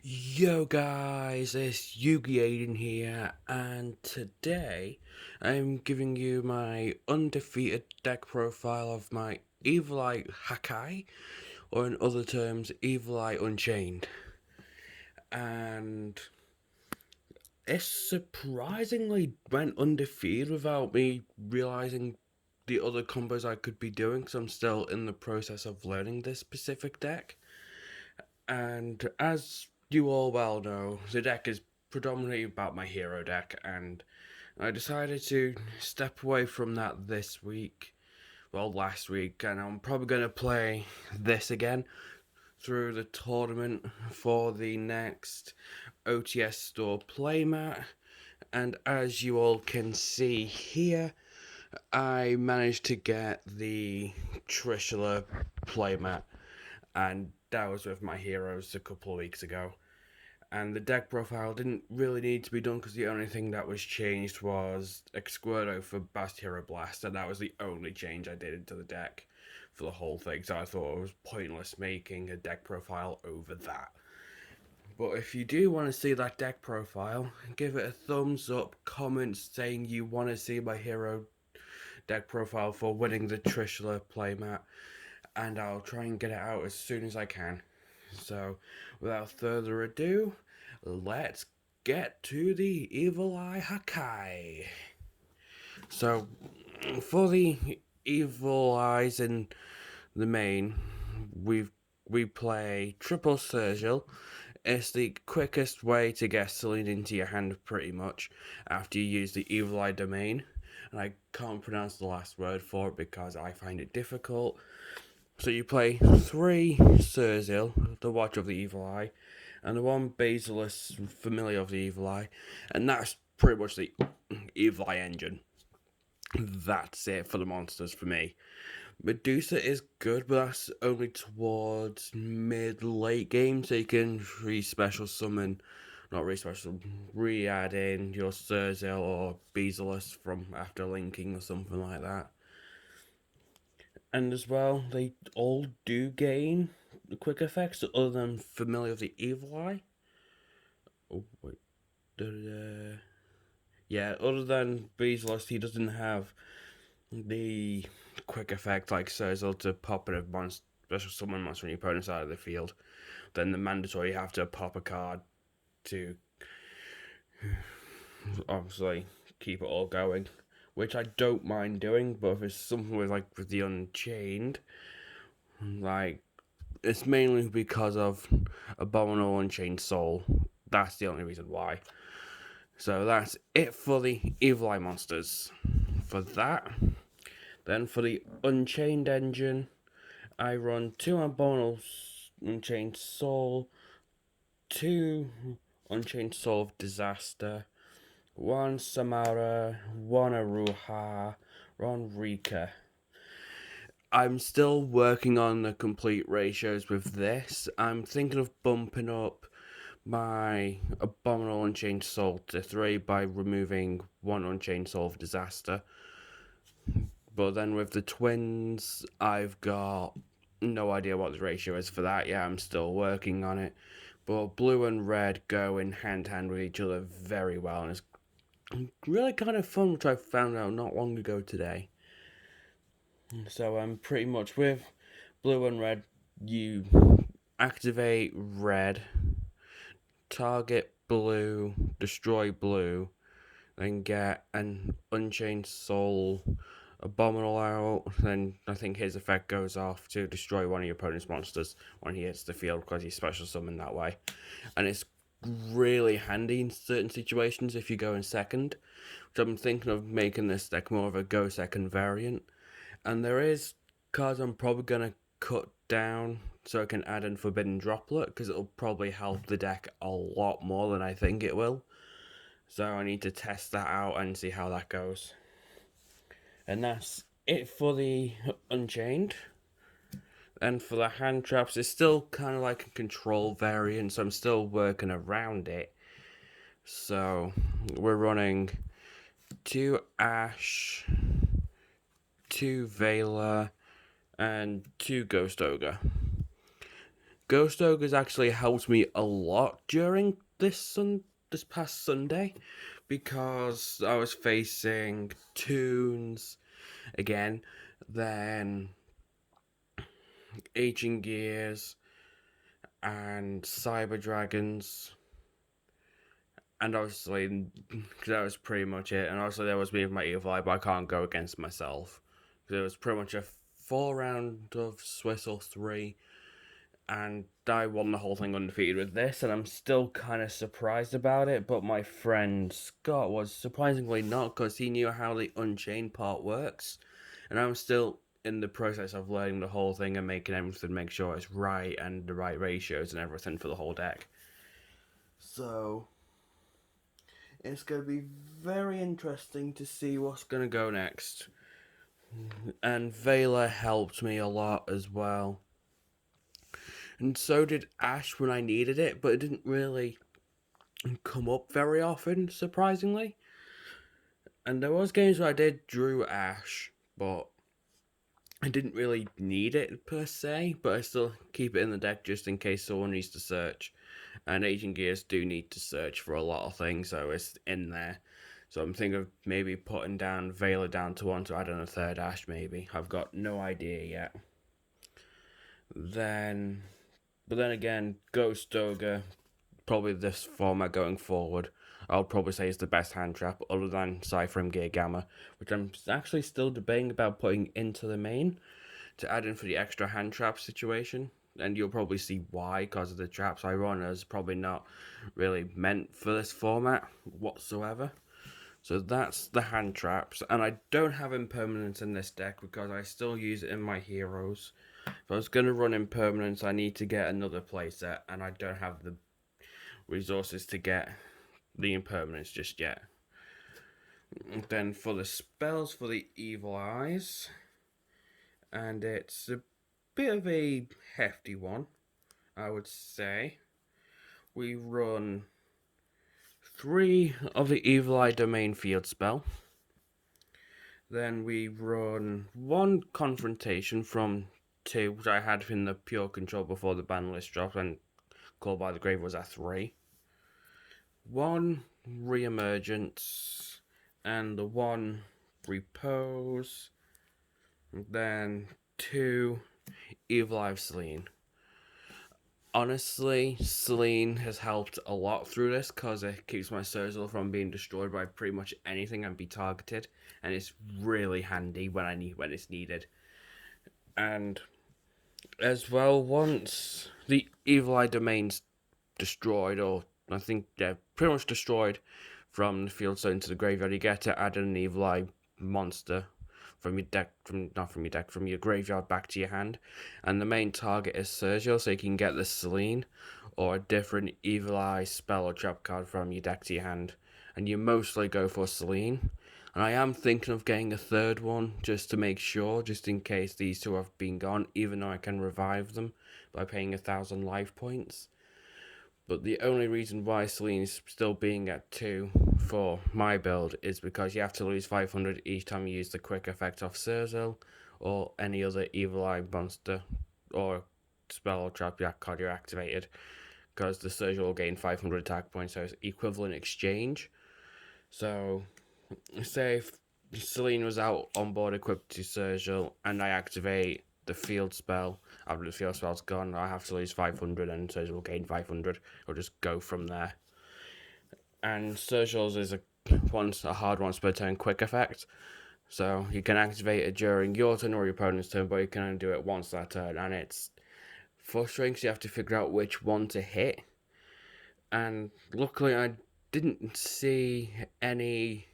Yo guys, it's Yugi Aiden here, and today I'm giving you my undefeated deck profile of my Evil Eye Hakai, or in other terms, Evil Eye Unchained. And it surprisingly went undefeated without me realizing the other combos I could be doing, because I'm still in the process of learning this specific deck. And as you all well know, the deck is predominantly about my hero deck, and I decided to step away from that this week. Well, last week, and I'm probably going to play this again through the tournament for the next OTS store playmat. And as you all can see here, I managed to get the Trishula playmat, and that was with my heroes a couple of weeks ago. And the deck profile didn't really need to be done because the only thing that was changed was Exquerdo for Hero Blast, and that was the only change I did into the deck for the whole thing, so I thought it was pointless making a deck profile over that. But if you do want to see that deck profile, give it a thumbs up, comment saying you want to see my hero deck profile for winning the Trishula playmat, and I'll try and get it out as soon as I can. So, without further ado, let's get to the Evil Eye Hakai. So, for the Evil Eyes in the main, we play Triple Sergil. It's the quickest way to get Celine into your hand, pretty much, after you use the Evil Eye domain. And I can't pronounce the last word for it because I find it difficult. So you play 3 Sergil, the Watch of the Evil Eye, and the 1 Basilisk, Familiar of the Evil Eye, and that's pretty much the Evil Eye engine. That's it for the monsters for me. Medusa is good, but that's only towards mid-late game, so you can re-special summon, not re-special, re-add in your Sergil or Basilisk from after linking or something like that. And as well, they all do gain quick effects other than Familiar of the Evil Eye. Oh, wait. Yeah, other than Beazless, he doesn't have the quick effect like Sergil to pop a special summon monster on your opponent's side of the field. Then the mandatory you have to pop a card to obviously keep it all going, which I don't mind doing. But if it's something with the Unchained, like it's mainly because of Abominable Unchained Soul. That's the only reason why. So that's it for the Evil Eye monsters. For that, then for the Unchained engine, I run 2 Abominable Unchained Soul, 2 Unchained Soul of Disaster, 1 Samara, 1 Aruha, 1 Rika. I'm still working on the complete ratios with this. I'm thinking of bumping up my Abominable Unchained Soul to 3 by removing 1 Unchained Soul of Disaster. But then with the twins, I've got no idea what the ratio is for that. Yeah, I'm still working on it. But blue and red go in hand to hand with each other very well, and it's really kind of fun, which I found out not long ago today. So I'm pretty much with blue and red, you activate red, target blue, destroy blue, then get an Unchained Soul Abominable out. Then I think his effect goes off to destroy one of your opponent's monsters when he hits the field because he's special summoned that way. And it's really handy in certain situations if you go in second, which I'm thinking of making this deck more of a go second variant. And there is cards I'm probably going to cut down so I can add in Forbidden Droplet, because it'll probably help the deck a lot more than I think it will. So I need to test that out and see how that goes. And that's it for the Unchained. And for the hand traps, it's still kind of like a control variant, so I'm still working around it. So we're running 2 Ash, 2 Vela, and 2 Ghost Ogre. Ghost Ogre's actually helped me a lot during this past Sunday, because I was facing Toons again, then Aging Gears and Cyber Dragons, and obviously that was pretty much it. And also there was me with my Evil Eye, but I can't go against myself. It was pretty much a 4 round of Swiss or 3, and I won the whole thing undefeated with this, and I'm still kind of surprised about it. But my friend Scott was surprisingly not, because he knew how the unchained part works, and I'm still in the process of learning the whole thing and making everything, make sure it's right and the right ratios and everything for the whole deck. So it's going to be very interesting to see what's going to go next. And Vela helped me a lot as well. And so did Ash when I needed it, but it didn't really come up very often, surprisingly. And there was games where I did Drew Ash, but I didn't really need it per se, but I still keep it in the deck just in case someone needs to search. And Agent Gears do need to search for a lot of things, so it's in there. So I'm thinking of maybe putting down Vela down to 1 to add in a third Ash, maybe. I've got no idea yet. But then again, Ghost Ogre, probably this format going forward, I'll probably say is the best hand trap, other than Cypher and Gear Gamma, which I'm actually still debating about putting into the main to add in for the extra hand trap situation. And you'll probably see why, because of the traps I run is probably not really meant for this format whatsoever. So that's the hand traps, and I don't have impermanence in this deck because I still use it in my heroes. If I was going to run impermanence, I need to get another playset, and I don't have the resources to get the impermanence just yet. And then for the spells for the Evil Eyes, and it's a bit of a hefty one, I would say. We run 3 of the Evil Eye Domain field spell. Then we run 1 confrontation from 2, which I had in the pure control before the ban list dropped, and Call by the Grave was at 3. 1 re-emergence, and the 1 repose. Then 2 Evil Eye of Selene. Honestly, Selene has helped a lot through this because it keeps my Surgical from being destroyed by pretty much anything and be targeted, and it's really handy when it's needed. And as well, once the Evil Eye domain's destroyed, or I think they're pretty much destroyed from the field zone to the graveyard, you get to add an Evil Eye monster from your deck, from your graveyard back to your hand, and the main target is Sergio, so you can get the Selene or a different Evil Eye spell or trap card from your deck to your hand, and you mostly go for Selene. And I am thinking of getting a third one just to make sure, just in case these 2 have been gone, even though I can revive them by paying 1,000 life points. But the only reason why Selene is still being at 2 for my build is because you have to lose 500 each time you use the quick effect off Sergil or any other Evil Eye monster or spell or trap card you're activated, because the Sergil will gain 500 attack points, so it's equivalent exchange. So, say if Selene was out on board equipped to Sergil and I activate the field spell, after the field spell's gone, I have to lose 500 and Sergil will gain 500. It'll just go from there. And Sergil's is a hard once per turn quick effect, so you can activate it during your turn or your opponent's turn, but you can only do it once that turn, and it's frustrating because you have to figure out which one to hit. And luckily I didn't see any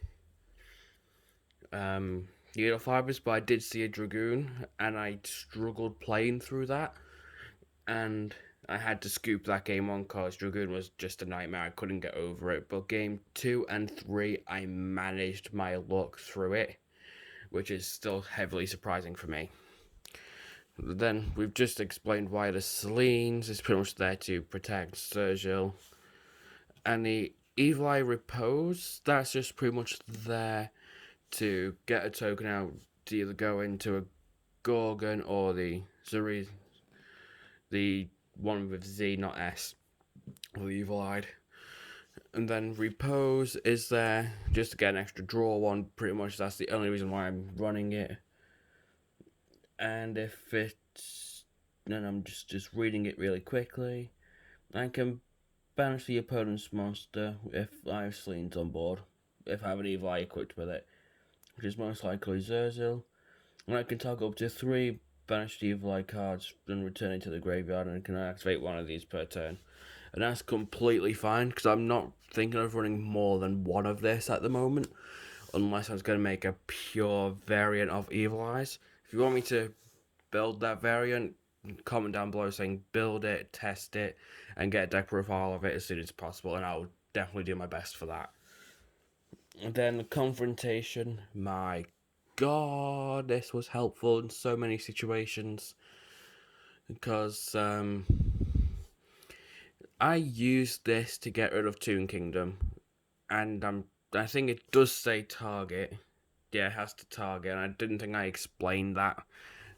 needle fibers, but I did see a Dragoon, and I struggled playing through that, and I had to scoop that game on because Dragoon was just a nightmare. I couldn't get over it. But game 2 and 3, I managed my luck through it, which is still heavily surprising for me. Then we've just explained why the Selenes is pretty much there to protect Sergil, and the Evil Eye Repose, that's just pretty much there to get a token out to either go into a Gorgon or the one with Z, not S, or evil-eyed. And then repose is there just to get an extra draw one. Pretty much that's the only reason why I'm running it. And if it's, then I'm just reading it really quickly. I can banish the opponent's monster if I have Sleens on board, if I have an evil eye equipped with it, which is most likely Zerzel. And I can target up to 3 banished evil eye cards, then return it to the graveyard, and can activate one of these per turn. And that's completely fine, because I'm not thinking of running more than one of this at the moment, unless I was going to make a pure variant of Evil Eyes. If you want me to build that variant, comment down below saying build it, test it, and get a deck profile of it as soon as possible, and I'll definitely do my best for that. And then the confrontation, my god, this was helpful in so many situations, because I used this to get rid of Toon Kingdom, and I think it does say target. Yeah, it has to target, and I didn't think I explained that,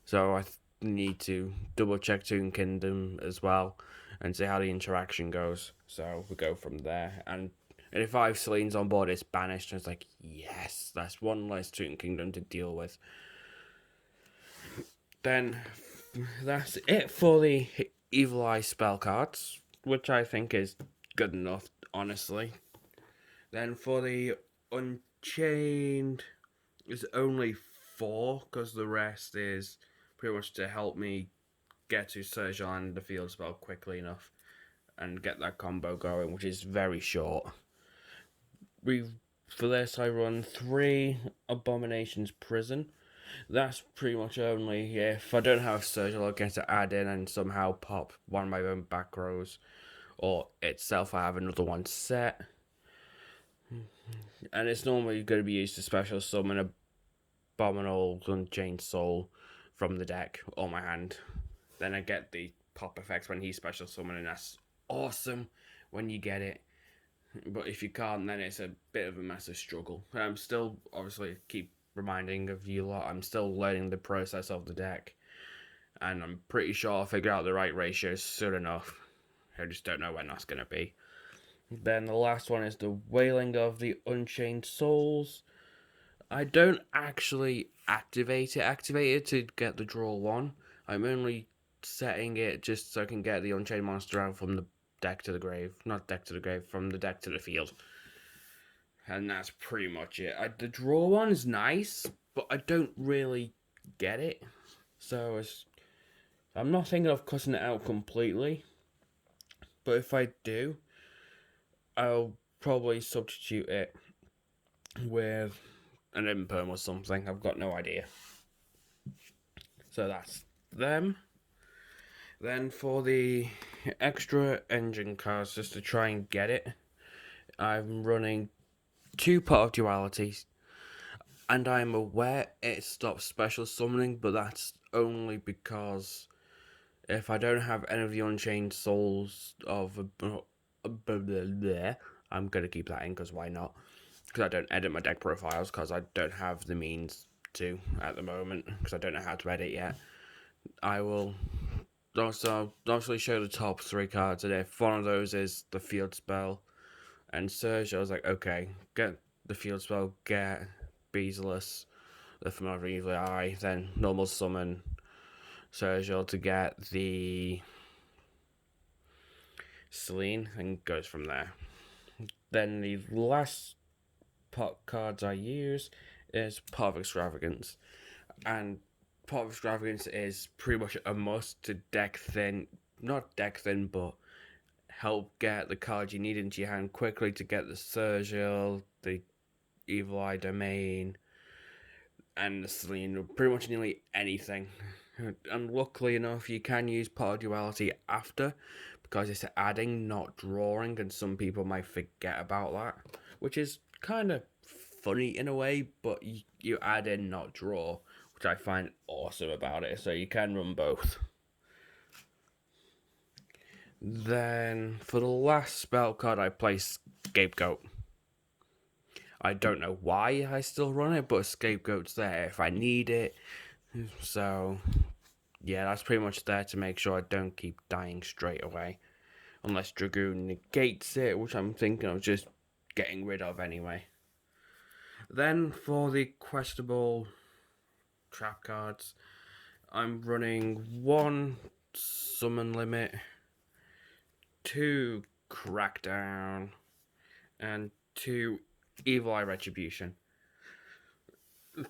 so I need to double check Toon Kingdom as well and see how the interaction goes. So we go from there, and if I have Celine's on board, it's banished, and it's like, yes, that's one less Toon Kingdom to deal with. Then that's it for the Evil Eye spell cards, which I think is good enough, honestly. Then for the Unchained, it's only 4, because the rest is pretty much to help me get to Sergio and the field spell quickly enough and get that combo going, which is very short. For this, I run 3 Abominations Prison. That's pretty much only if I don't have Sergio, I'll get to add in and somehow pop one of my own back rows, or itself I have another one set. And it's normally going to be used to special summon Abominable Unchained Soul from the deck or my hand. Then I get the pop effects when he's special summoning. That's awesome when you get it. But if you can't, then it's a bit of a massive struggle. I'm still, obviously, keep reminding of you lot, I'm still learning the process of the deck. And I'm pretty sure I'll figure out the right ratios soon enough. I just don't know when that's going to be. Then the last one is the Wailing of the Unchained Souls. I don't actually activate it to get the draw 1. I'm only setting it just so I can get the Unchained monster out from the deck to the grave. Not deck to the grave, from the deck to the field. And that's pretty much it. The draw 1 is nice, but I don't really get it. So I'm not thinking of cutting it out completely. But if I do, I'll probably substitute it with an imperm or something. I've got no idea. So that's them. Then for the extra engine cards, just to try and get it, I'm running 2 Pot of Dualities. And I'm aware it stops special summoning, but that's only because if I don't have any of the Unchained Souls of I'm going to keep that in, because why not? Because I don't edit my deck profiles, because I don't have the means to at the moment, because I don't know how to edit yet. I will also obviously show the top 3 cards, and if one of those is the field spell and Surge, I was like, okay, get the field spell, get Beazless, the Familiar Evil Eye, then normal summon Surgial to get the Celine, and goes from there. Then the last pot cards I use is Pot of Extravagance, and Pot of Extravagance is pretty much a must to deck thin, not deck thin, but help get the cards you need into your hand quickly to get the Sergil, the Evil Eye Domain, and the Celine, pretty much nearly anything. And luckily enough, you can use Pot of Duality after, because it's adding, not drawing, and some people might forget about that, which is kind of funny in a way, but you add in, not draw, which I find awesome about it, so you can run both. Then, for the last spell card, I play Scapegoat. I don't know why I still run it, but Scapegoat's there if I need it. So, yeah, that's pretty much there to make sure I don't keep dying straight away. Unless Dragoon negates it, which I'm thinking of just getting rid of anyway. Then for the questable trap cards, I'm running 1 summon limit, 2 crackdown, and 2 evil eye retribution.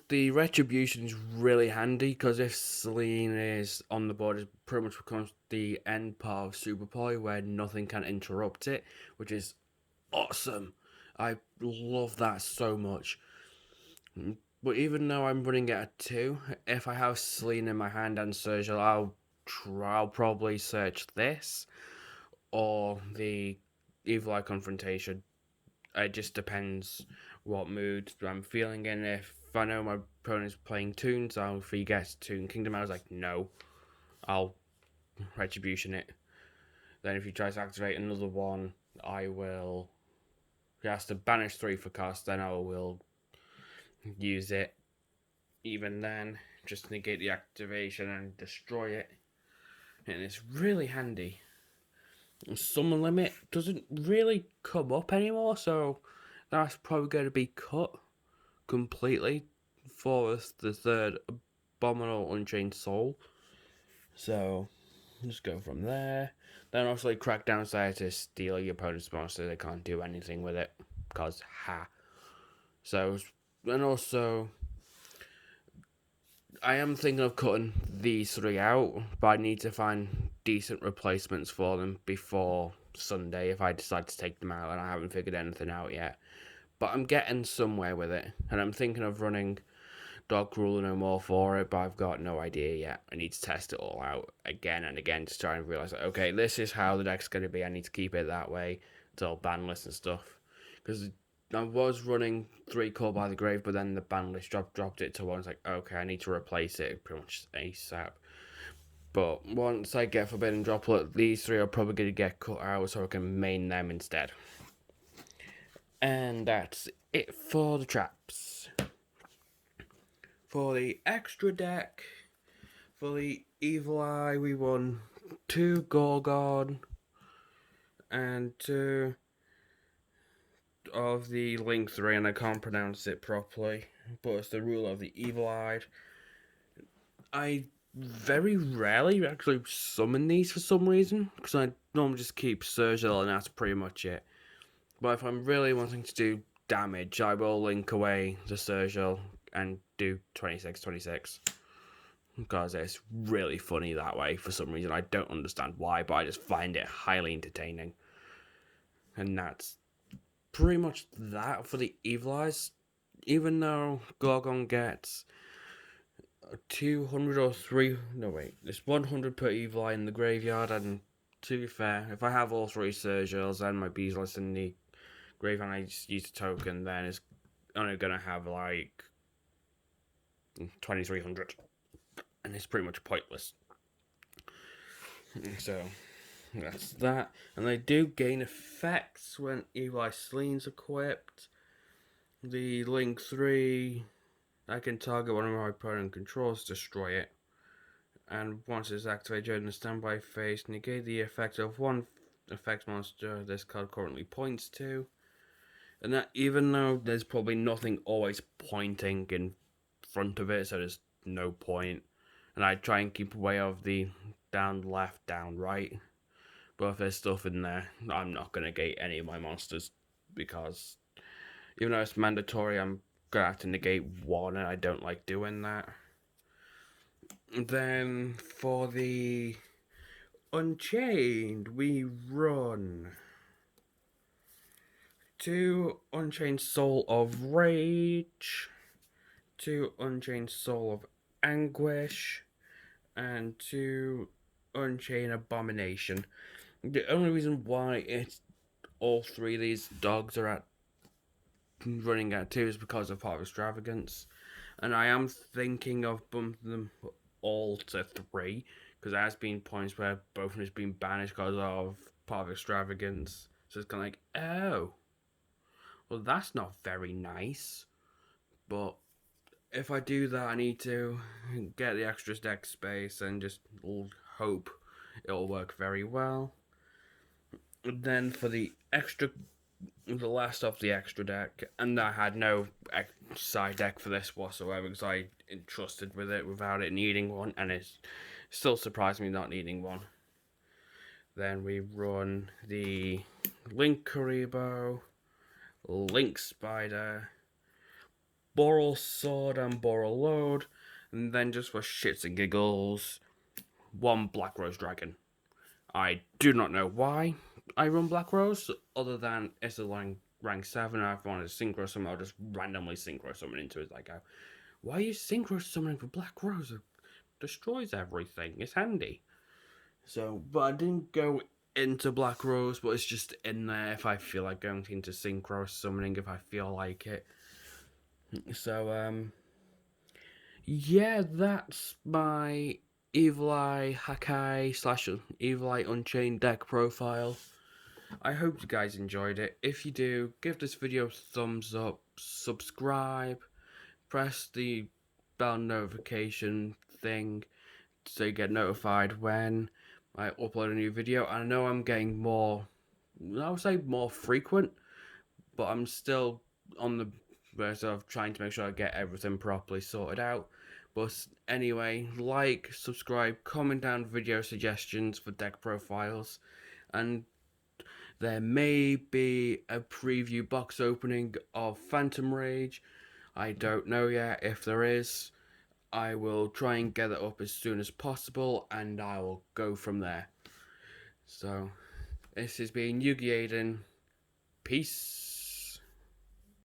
The retribution is really handy because if Celine is on the board, it pretty much becomes the end part of Super Poly where nothing can interrupt it, which is awesome. I love that so much. But even though I'm running it at 2, if I have Celine in my hand and Sergio, I'll probably search this or the Evil Eye Confrontation. It just depends what mood I'm feeling in. If I know my opponent's playing Toons, if he gets Toon Kingdom, I was like, no, I'll Retribution it. Then if he tries to activate another one, I will. He has to banish 3 for cost, then I will use it. Even then, just negate the activation and destroy it. And it's really handy. Summon limit doesn't really come up anymore, so that's probably going to be cut completely for the 3rd Abominable Unchained Soul. So, just go from there. Then obviously Crackdown's there to steal your opponent's monster. They can't do anything with it, because ha. So, and also, I am thinking of cutting these 3 out, but I need to find decent replacements for them before Sunday if I decide to take them out, and I haven't figured anything out yet. But I'm getting somewhere with it, and I'm thinking of running Dog Ruler No More for it, but I've got no idea yet. I need to test it all out again and again to try and realise that, okay, this is how the deck's going to be. I need to keep it that way. It's all banless and stuff. Because I was running 3 Call by the Grave, but then the ban list dropped it to 1. It's like, okay, I need to replace it pretty much ASAP. But once I get Forbidden Droplet, these 3 are probably going to get cut out so I can main them instead. And that's it for the traps. For the extra deck, for the Evil Eye, we won 2 Gorgon and 2 of the Link 3, and I can't pronounce it properly, but it's the Ruler of the Evil Eye. I very rarely actually summon these for some reason, because I normally just keep Sergil and that's pretty much it. But if I'm really wanting to do damage, I will link away the Sergil and do 26-26. Because it's really funny that way for some reason. I don't understand why, but I just find it highly entertaining. And that's pretty much that for the Evil Eyes. Even though Gorgon gets 200 or 3... No, wait. It's 100 per Evil Eye in the graveyard. And to be fair, if I have all 3 Sergils and my Beezless in the graveyard and I just use a token, then it's only going to have like 2300. And it's pretty much pointless. So, that's that. And they do gain effects when Evil Eye Celine's equipped. The Link 3, I can target one of my opponent controls, destroy it. And once it's activated during the standby phase, negate the effect of one effect monster this card currently points to. And that, even though there's probably nothing always pointing in front of it, so there's no point. And I try and keep away of the down left, down right. But if there's stuff in there, I'm not going to negate any of my monsters. Because even though it's mandatory, I'm going to have to negate 1. And I don't like doing that. Then for the Unchained, we run 2 Unchained Soul of Rage, 2 Unchained Soul of Anguish, and 2 Unchained Abomination. The only reason why it's all 3 of these dogs are running at 2 is because of Part of Extravagance. And I am thinking of bumping them all to 3, because there has been points where both of them has been banished because of Part of Extravagance. So it's kind of like, oh, well, that's not very nice. But if I do that, I need to get the extra deck space and just hope it'll work very well. And then for the last of the extra deck, and I had no side deck for this whatsoever because I entrusted with it without it needing one, and it still surprised me not needing one. Then we run the Link Karibo, Link Spider, Boral Sword and Boral Load, and then just for shits and giggles, one Black Rose Dragon. I do not know why I run Black Rose, other than it's a rank 7, and if I wanted to synchro summon, I'll just randomly synchro summon into it. Like, why are you synchro summoning for Black Rose? It destroys everything. It's handy. So, but I didn't go into Black Rose, but it's just in there if I feel like going into synchro summoning, if I feel like it. So, yeah, that's my Evil Eye Hakai / Evil Eye Unchained deck profile. I hope you guys enjoyed it. If you do, give this video a thumbs up, subscribe, press the bell notification thing so you get notified when I upload a new video. I know I'm getting more, I would say more frequent, but I'm still on the verge of trying to make sure I get everything properly sorted out. But anyway, like, subscribe, comment down video suggestions for deck profiles, and there may be a preview box opening of Phantom Rage. I don't know yet. If there is, I will try and get it up as soon as possible, and I will go from there. So, this has been Yugi Aiden. Peace.